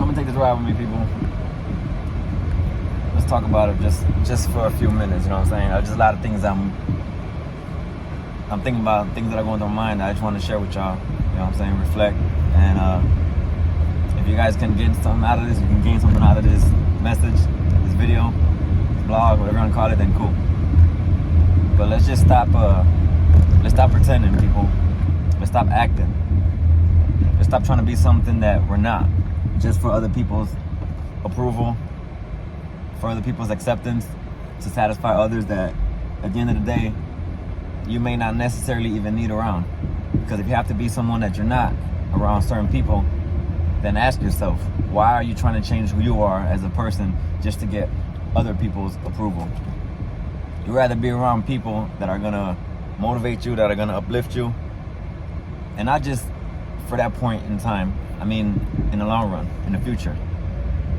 come and take this ride with me, people. Let's talk about it just for a few minutes. You know what I'm saying? Just a lot of things I'm thinking about, things that are going through my mind that I just want to share with y'all. You know what I'm saying? Reflect. And if you guys can get something out of this, you can gain something out of this message, this video, this blog, whatever you want to call it, then cool. But let's just stop pretending, people. Let's stop acting. Let's stop trying to be something that we're not, just for other people's approval, for other people's acceptance, to satisfy others that at the end of the day you may not necessarily even need around. Because if you have to be someone that you're not around certain people, then ask yourself, why are you trying to change who you are as a person just to get other people's approval? You'd rather be around people that are gonna motivate you, that are gonna uplift you, and not just for that point in time. I mean, in the long run, in the future.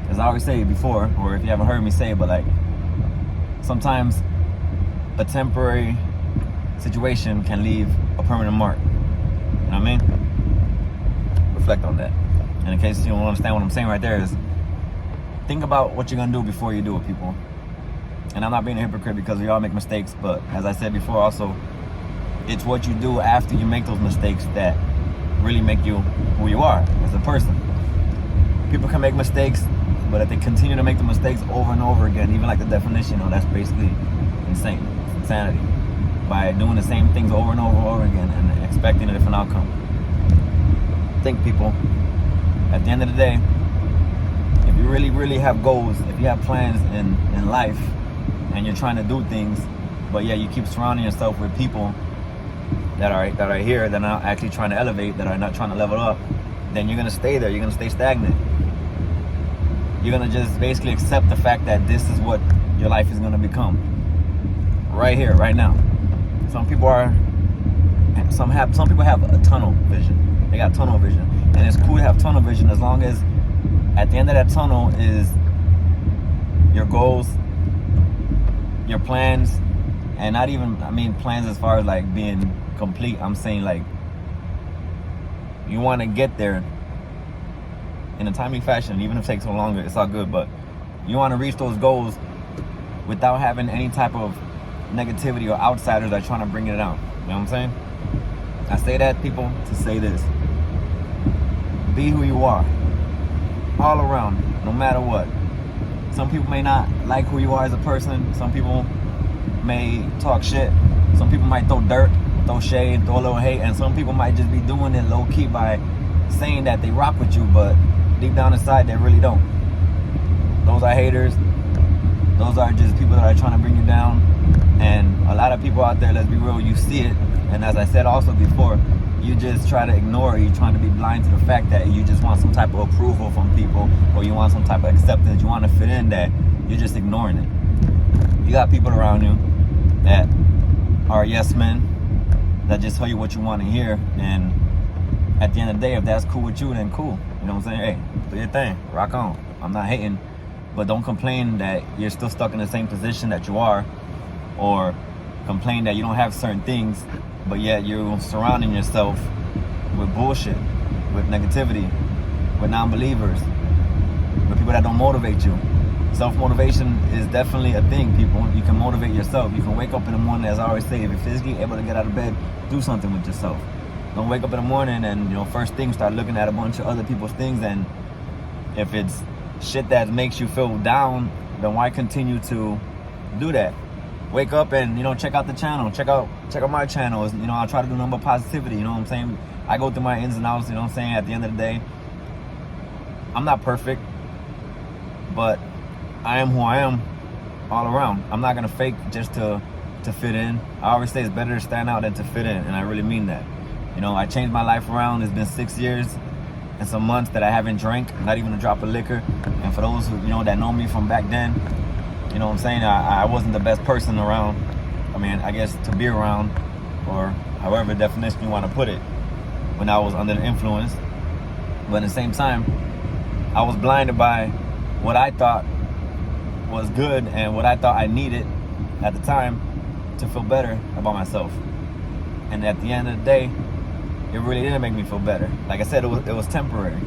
As I always say before, or if you haven't heard me say it, but like, sometimes a temporary situation can leave a permanent mark. You know what I mean? Reflect on that. And in case you don't understand what I'm saying right there, is think about what you're gonna do before you do it, people. And I'm not being a hypocrite, because we all make mistakes, but as I said before also, it's what you do after you make those mistakes that really make you who you are as a person. People can make mistakes, but if they continue to make the mistakes over and over again, even like the definition, that's basically insane. It's insanity. By doing the same things over and over and over again and expecting a different outcome. Think, people, at the end of the day, if you really, really have goals, if you have plans in life, and you're trying to do things, but yeah, you keep surrounding yourself with people that are here, that are not actually trying to elevate, that are not trying to level up, then you're gonna stay there. You're gonna stay stagnant. You're gonna just basically accept the fact that this is what your life is gonna become. Right here, right now. Some people have a tunnel vision. They got tunnel vision, and it's cool to have tunnel vision as long as at the end of that tunnel is your goals, your plans, and not even, I mean, plans as far as like being complete. I'm saying like you want to get there in a timely fashion, even if it takes so longer, it's all good. But you want to reach those goals without having any type of negativity or outsiders that are trying to bring it down. You know what I'm saying? I say that, people, to say this: be who you are, all around, no matter what. Some people may not like who you are as a person. Some people may talk shit. Some people might throw dirt, throw shade, throw a little hate, and some people might just be doing it low key by saying that they rock with you, but deep down inside they really don't. Those are haters. Those are just people that are trying to bring you down. And a lot of people out there, let's be real, you see it, and as I said also before, you just try to ignore it. You're trying to be blind to the fact that you just want some type of approval from people, or you want some type of acceptance, you want to fit in, that you're just ignoring it. You got people around you that are yes men, that just tell you what you want to hear, and at the end of the day, if that's cool with you, then cool. You know what I'm saying? Hey, do your thing, rock on. I'm not hating, but don't complain that you're still stuck in the same position that you are, or complain that you don't have certain things, but yet you're surrounding yourself with bullshit, with negativity, with non-believers, with people that don't motivate you. Self-motivation is definitely a thing, people. You can motivate yourself. You can wake up in the morning, as I always say, if you're physically able to get out of bed, do something with yourself. Don't wake up in the morning and, first thing, start looking at a bunch of other people's things, and if it's shit that makes you feel down, then why continue to do that? Wake up and, check out the channel. Check out my channel. I try to do nothing but positivity, you know what I'm saying? I go through my ins and outs, you know what I'm saying? At the end of the day, I'm not perfect, but I am who I am all around. I'm not gonna fake just to fit in. I always say it's better to stand out than to fit in, and I really mean that. I changed my life around. It's been 6 years and some months that I haven't drank, not even a drop of liquor. And for those who, that know me from back then, you know what I'm saying, I wasn't the best person around. I mean, I guess to be around, or however definition you want to put it, when I was under the influence. But at the same time, I was blinded by what I thought was good and what I thought I needed at the time to feel better about myself. And at the end of the day, it really didn't make me feel better. Like I said, it was temporary.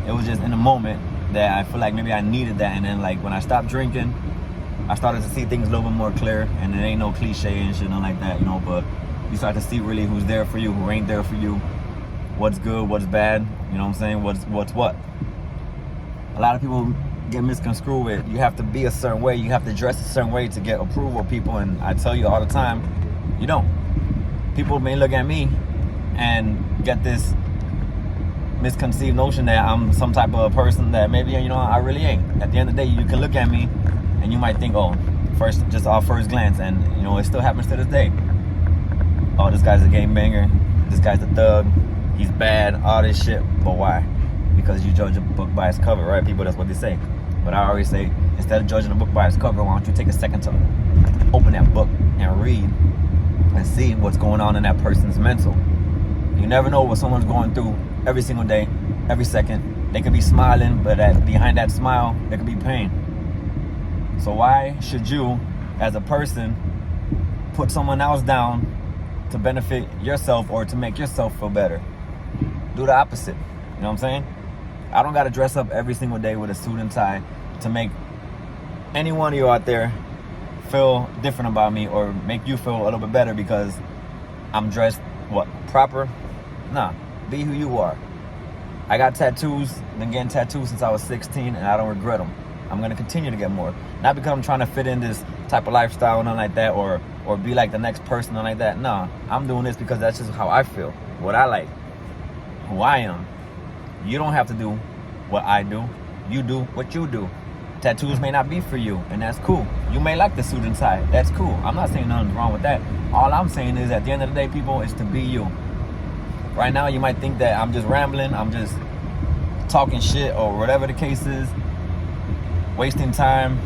It was just in the moment that I feel like maybe I needed that. And then like when I stopped drinking, I started to see things a little bit more clear. And it ain't no cliche and shit, nothing like that, you know. But you start to see really who's there for you, who ain't there for you, what's good, what's bad. You know what I'm saying? What's what. A lot of people get misconstrued with you have to be a certain way, you have to dress a certain way to get approval of people. And I tell you all the time, you don't. People may look at me and get this misconceived notion that I'm some type of person that maybe, you know, I really ain't. At the end of the day, you can look at me and you might think, oh, just off first glance, and you know, it still happens to this day. Oh, this guy's a game banger, this guy's a thug, he's bad, all this shit. But why? Because you judge a book by its cover, right? People, that's what they say. But I always say, instead of judging a book by its cover, why don't you take a second to open that book and read and see what's going on in that person's mental. You never know what someone's going through every single day, every second. They could be smiling, but behind that smile, there could be pain. So why should you, as a person, put someone else down to benefit yourself or to make yourself feel better? Do the opposite. You know what I'm saying? I don't got to dress up every single day with a suit and tie to make any one of you out there feel different about me or make you feel a little bit better because I'm dressed, proper? Nah, be who you are. I got tattoos, been getting tattoos since I was 16, and I don't regret them. I'm going to continue to get more. Not because I'm trying to fit in this type of lifestyle, nothing like that, or be like the next person, nothing like that. No, I'm doing this because that's just how I feel, what I like, who I am. You don't have to do what I do. You do what you do. Tattoos may not be for you, and that's cool. You may like the suit and tie. That's cool. I'm not saying nothing's wrong with that. All I'm saying is at the end of the day, people, is to be you. Right now, you might think that I'm just rambling, I'm just talking shit or whatever the case is, wasting time,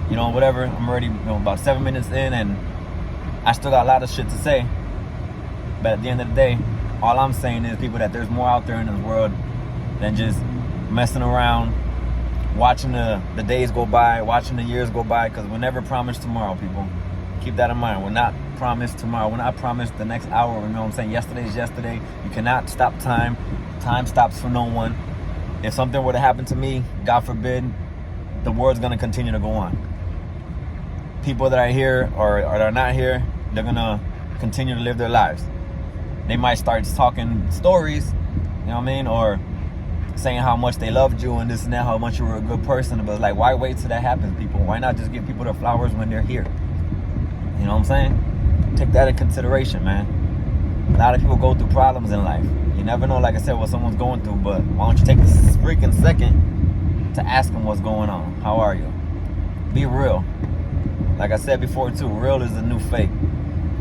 you know, whatever. I'm already, about 7 minutes in, and I still got a lot of shit to say. But at the end of the day, all I'm saying is, people, that there's more out there in this world than just messing around, watching the days go by, watching the years go by, because we're never promised tomorrow, people. Keep that in mind. We're not promised tomorrow. We're not promised the next hour. You know what I'm saying? Yesterday is yesterday. You cannot stop time. Time stops for no one. If something were to happen to me, God forbid, the world's going to continue to go on. People that are here or that are not here, they're going to continue to live their lives. They might start talking stories, you know what I mean? Or saying how much they loved you and this and that, how much you were a good person. But like, why wait till that happens, people? Why not just give people their flowers when they're here? You know what I'm saying? Take that in consideration, man. A lot of people go through problems in life. You never know, like I said, what someone's going through. But why don't you take this freaking second to ask them what's going on? How are you? Be real. Like I said before, too, real is the new fake.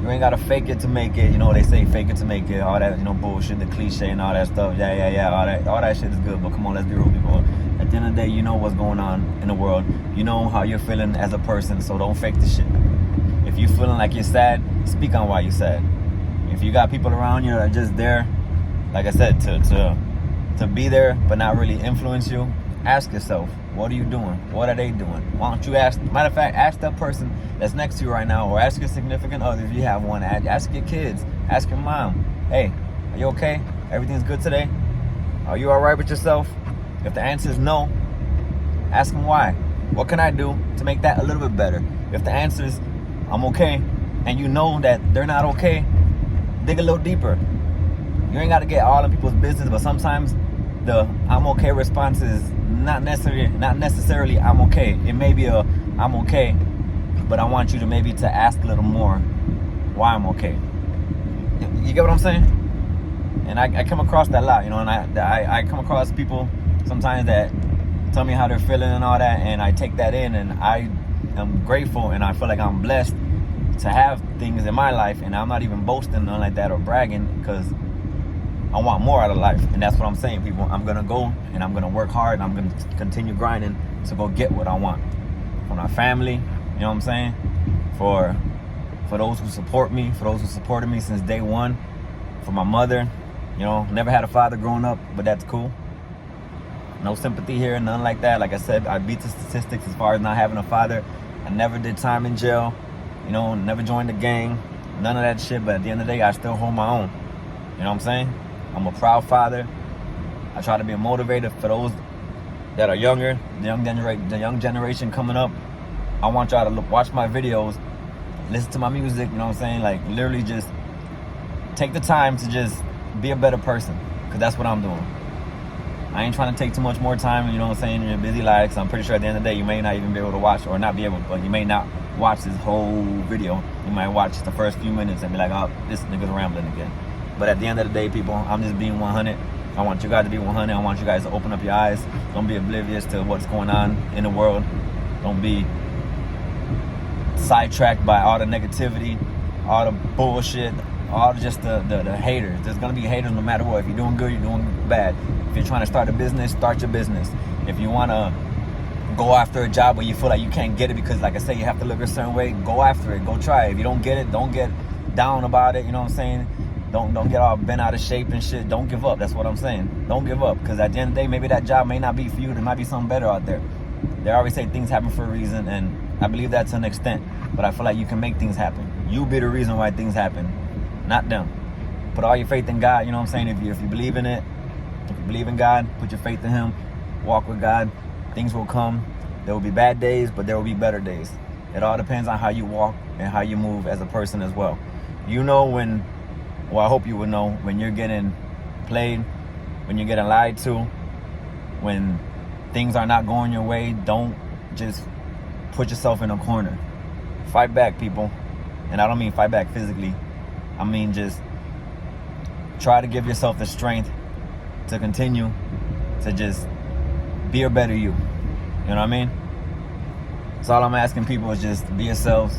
You ain't gotta fake it to make it. You know, they say fake it to make it. All that, bullshit, the cliche and all that stuff. Yeah. All that shit is good. But come on, let's be real, people. At the end of the day, you know what's going on in the world. You know how you're feeling as a person. So don't fake the shit. If you're feeling like you're sad, speak on why you're sad. If you got people around you that are just there, like I said, to be there but not really influence you, ask yourself, what are you doing? What are they doing? Why don't you ask? Matter of fact, ask that person that's next to you right now, or ask your significant other if you have one. Ask your kids. Ask your mom. Hey, are you okay? Everything's good today? Are you all right with yourself? If the answer is no, ask them why. What can I do to make that a little bit better? If the answer is I'm okay, and you know that they're not okay, dig a little deeper. You ain't got to get all in people's business, but sometimes the I'm okay response is not necessarily I'm okay. It may be a I'm okay, but I want you to maybe to ask a little more why I'm okay. You get what I'm saying? And I come across that a lot, and I come across people sometimes that tell me how they're feeling and all that, and I take that in, and I am grateful, and I feel like I'm blessed to have things in my life, and I'm not even boasting, nothing like that, or bragging, because I want more out of life. And that's what I'm saying, people. I'm going to go and I'm going to work hard and I'm going to continue grinding to go get what I want. For my family, you know what I'm saying? For those who support me, for those who supported me since day one. For my mother, never had a father growing up, but that's cool. No sympathy here, nothing like that. Like I said, I beat the statistics as far as not having a father. I never did time in jail, never joined a gang, none of that shit. But at the end of the day, I still hold my own. You know what I'm saying? I'm a proud father. I try to be a motivator for those that are younger, the young generation coming up. I want y'all to watch my videos, listen to my music, you know what I'm saying? Like, literally just take the time to just be a better person, because that's what I'm doing. I ain't trying to take too much more time, you know what I'm saying, in your busy life, because I'm pretty sure at the end of the day, you may not even be able to watch, or not be able, but you may not watch this whole video. You might watch the first few minutes and be like, oh, this nigga's rambling again. But at the end of the day, people, I'm just being 100. I want you guys to be 100. I want you guys to open up your eyes. Don't be oblivious to what's going on in the world. Don't be sidetracked by all the negativity, all the bullshit, all just the haters. There's gonna be haters no matter what. If you're doing good, you're doing bad. If you're trying to start a business, start your business. If you wanna go after a job where you feel like you can't get it because, like I say, you have to look a certain way, go after it. Go try it. If you don't get it, don't get down about it. You know what I'm saying? Don't get all bent out of shape and shit. Don't give up. That's what I'm saying. Don't give up, because at the end of the day, maybe that job may not be for you. There might be something better out there. They always say things happen for a reason, and I believe that to an extent. But I feel like you can make things happen. You be the reason why things happen, not them. Put all your faith in God. You know what I'm saying? If you believe in it, if you believe in God, put your faith in Him. Walk with God. Things will come. There will be bad days, but there will be better days. It all depends on how you walk and how you move as a person as well. You know when. Well, I hope you would know when you're getting played, when you're getting lied to, when things are not going your way. Don't just put yourself in a corner. Fight back, people. And I don't mean fight back physically. I mean just try to give yourself the strength to continue to just be a better you. You know what I mean? So all I'm asking people is just be yourselves.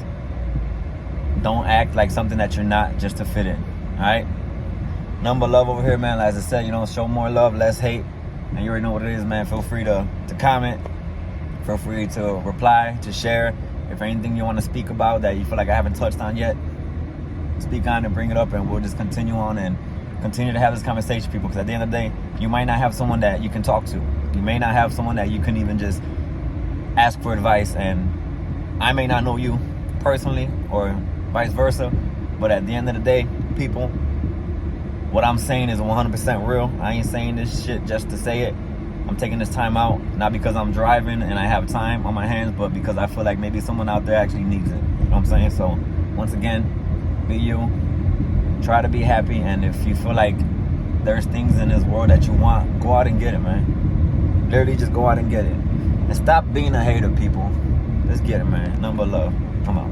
Don't act like something that you're not just to fit in. Alright? Number love over here, man. As I said, show more love, less hate. And you already know what it is, man. Feel free to comment. Feel free to reply, to share. If anything you want to speak about that you feel like I haven't touched on yet, speak on it, bring it up, and we'll just continue on and continue to have this conversation, people. Because at the end of the day, you might not have someone that you can talk to. You may not have someone that you can even just ask for advice. And I may not know you personally or vice versa. But at the end of the day, people, what I'm saying is 100% real. I ain't saying this shit just to say it. I'm taking this time out, not because I'm driving and I have time on my hands, but because I feel like maybe someone out there actually needs it. You know what I'm saying? So, once again, be you. Try to be happy. And if you feel like there's things in this world that you want, go out and get it, man. Literally just go out and get it. And stop being a hater, people. Let's get it, man. Number love. Come on.